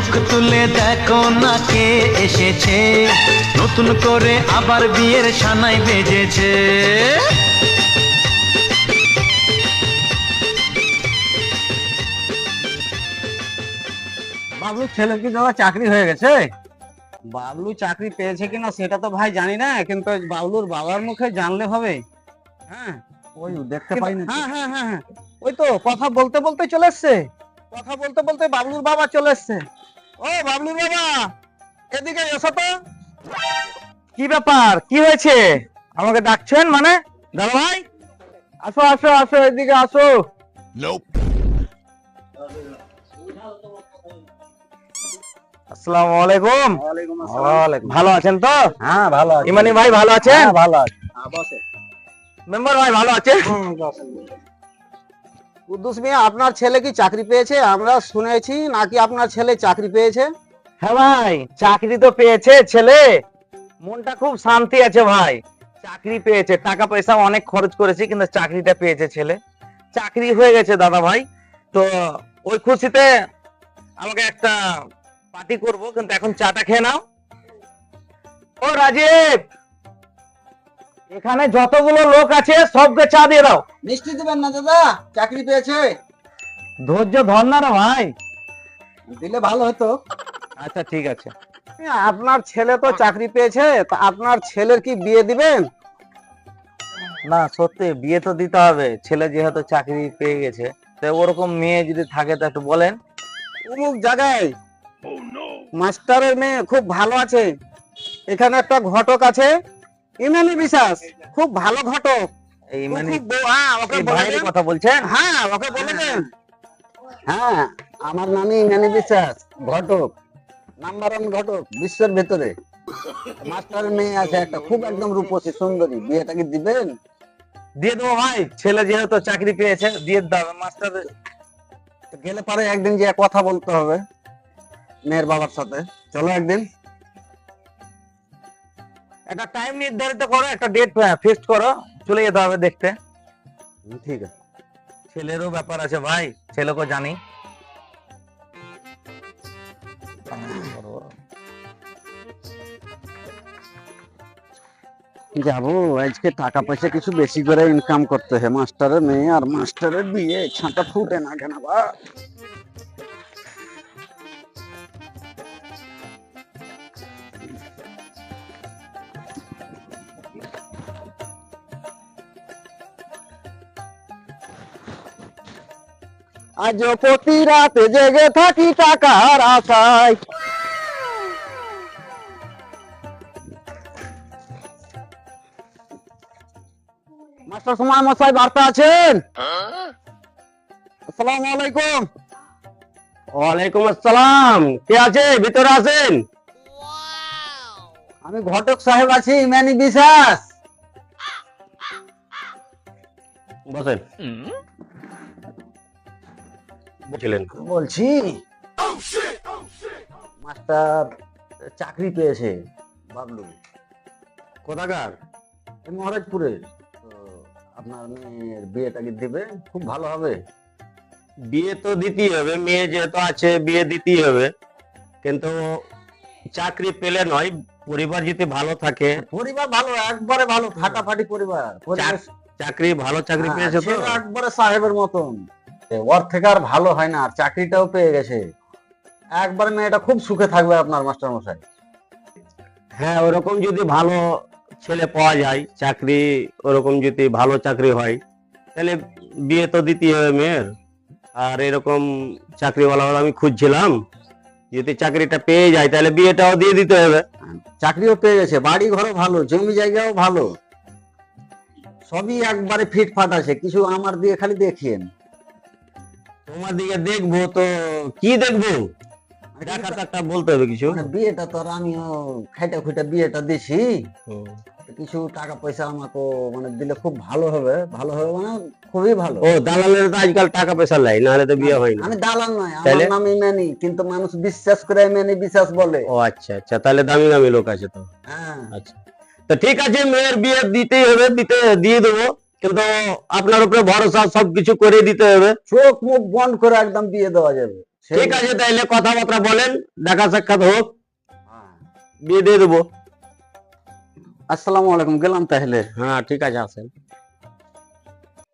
চোখ তুলে দেখো না কে এসেছে, নতুন করে আবার বিয়ের সানাই বেজেছে। বাবলুর ছেলের কি দাদা চাকরি হয়ে গেছে? বাবলু চাকরি পেয়েছে কিনা সেটা তো ভাই জানি না, কিন্তু বাবলুর বাবার মুখে জানলে হবে। হ্যাঁ ওই দেখতে পাইনি। হ্যাঁ হ্যাঁ হ্যাঁ হ্যাঁ, ওই তো কথা বলতে বলতে চলে এসছে, কথা বলতে বলতে বাবলুর বাবা চলে এসছে। ও বাবলুর বাবা, এদিকে এসো তো। কি ব্যাপার, কি হয়েছে? আমাকে ডাকছেন মানে? দাদা ভাই আসো আসো আসো, এদিকে আসো। আসসালামু আলাইকুম। ওয়ালাইকুম। ভালো আছেন তো? হ্যাঁ ভালো আছি। ইমানি ভাই ভালো আছেন? হ্যাঁ, ভালো আছি। মেম্বার ভাই ভালো আছেন? কুদ্দুস মিয়া, আপনার ছেলে কি চাকরি পেয়েছে? আমরা শুনেছি নাকি আপনার ছেলে চাকরি পেয়েছে। হ্যাঁ ভাই, চাকরি তো পেয়েছে ছেলে, মনটা খুব শান্তি আছে ভাই। চাকরি পেয়েছে, টাকা পয়সা অনেক খরচ করেছি কিন্তু চাকরিটা পেয়েছে ছেলে, চাকরি হয়ে গেছে দাদা ভাই। তো ওই খুশিতে আমাকে একটা পার্টি করব, কিন্তু এখন চাটা খেয়ে নাও। ও রাজীব, এখানে যতগুলো লোক আছে সবকে চা দিয়ে দাও। মিষ্টি দিবেন না দাদা, চাকরি পেয়েছে। ধৈর্য ধর না রে ভাই। দিলে ভালো হতো। আচ্ছা ঠিক আছে। আপনার ছেলে তো চাকরি পেয়েছে, তা আপনার ছেলের কি বিয়ে দিবেন? না সত্যি বিয়ে তো দিতে হবে, ছেলে যেহেতু চাকরি পেয়ে গেছে। তো ওরকম মেয়ে যদি থাকে তা একটু বলেন। অমুক জায়গায় মাস্টারের মেয়ে খুব ভালো আছে, এখানে একটা ঘটক আছে ইমানি বিশ্বাস, খুব ভালো ঘটক। ইমানি ওকে ভাইয়ের কথা বলছেন? হ্যাঁ ওকে বলে দেন। হ্যাঁ, আমার নামই ইমানি বিশ্বাস, ঘটক, নাম্বার 1 ঘটক বিশ্বের ভেতরে। মাস্টারের মেয়ে আছে একটা, খুব একদম রূপসী সুন্দরী, বিয়েটা কি দিবেন? দিয়ে দেবো ভাই, ছেলে যেহেতু চাকরি পেয়েছে দিয়ে দাও। মাস্টার গেলে পারে একদিন যে কথা বলতে হবে মেয়ের বাবার সাথে। চলো একদিন একটা টাইম নির্ধারিত করো, একটা ডেট ফিক্সড করো, চলে যেতে হবে দেখতে। ঠিক আছে। ছেলেরও ব্যাপার আছে ভাই, ছেলেকে জানি। যাবো আজকে, টাকা পয়সা কিছু বেশি করে ইনকাম করতে হয়। মাস্টারের মেয়ে আর মাস্টারের বিয়ে, ছাঁটা ফুটে না কেন বা। আজ প্রতি রাতে জেগে থাকি টাকার আশায়। মাস্টার সময় মশাই বার্তা আছেন? আসসালামু আলাইকুম। ওয়ালাইকুম আসসালাম, কে আছে ভিতরে আছেন? আমি ঘটক সাহেব আছি, ইমানি বিশ্বাস। বসেন। বলছিলেন? বলছি মাস্টার চাকরি পেয়েছে বাবলু। কোথাকার? এই মহারাজপুরের। তো আপনার মেয়ের বিয়েটা কি দিবে? খুব ভালো হবে। বিয়ে তো দিতেই হবে, মেয়ে যেহেতু আছে বিয়ে দিতেই হবে, কিন্তু চাকরি পেলে নয়, পরিবার যদি ভালো থাকে। পরিবার ভালো, একবারে ভালো, ফাটাফাটি পরিবার। চাকরি ভালো চাকরি পেয়েছে তো ছেলে একবারে সাহেবের মতন, ওর থেকে আর ভালো হয় না। আর চাকরিটাও পেয়ে গেছে, একবার মেয়েটা খুব সুখে থাকবে আপনার মাস্টার মশাই। হ্যাঁ, ওরকম যদি ভালো ছেলে পাওয়া যায়, চাকরি ওরকম যদি ভালো চাকরি হয়, তাহলে বিয়ে তো দিতেই হবে মেয়ের। আর এরকম চাকরিওয়ালা আমি খুঁজছিলাম, যদি চাকরিটা পেয়ে যায় তাহলে বিয়েটাও দিয়ে দিতে হবে। চাকরিও পেয়ে গেছে, বাড়ি ঘরও ভালো, জমি জায়গাও ভালো, সবই একবারে ফিটফাট আছে। কিছু আমার দিয়ে খালি দেখিয়েন। তোমার দিকে দেখবো তো কি দেখবো, দেখাটা বলতে হবে কিছু। মানে বিয়েটা তো আর আমিও খাইটা খুঁটা বিয়েটা দিছি, কিছু টাকা পয়সা আমাকে মানে দিলে খুব ভালো হবে। ভালো হবে মানে খুবই ভালো। ও দালালের তো আজকাল টাকা পয়সা লাই, নাহলে তো বিয়ে হয় না। আমি দালাল নয়, আমার তাহলে? নাম ইমানি, কিন্তু মানুষ বিশ্বাস করে ইমানি বিশ্বাস বলে। ও আচ্ছা আচ্ছা, তাহলে দামি দামি লোক আছে তো। হ্যাঁ, আচ্ছা, তো ঠিক আছে, মেয়ের বিয়ে দিতেই হবে, দিয়ে দেবো, কিন্তু আপনার উপরে ভরসা, সবকিছু করে দিতে হবে। চোখ মুখ বন্ধ করে একদম বিয়ে দেওয়া যাবে, ঠিক আছে, তাইলে কথাবার্তা বলেন, দেখা সাক্ষাৎ হোক, হ্যাঁ। বিয়ে দিয়ে দেবো। আসসালামু আলাইকুম, গেলাম তাহলে। হ্যাঁ ঠিক আছে, আসেন।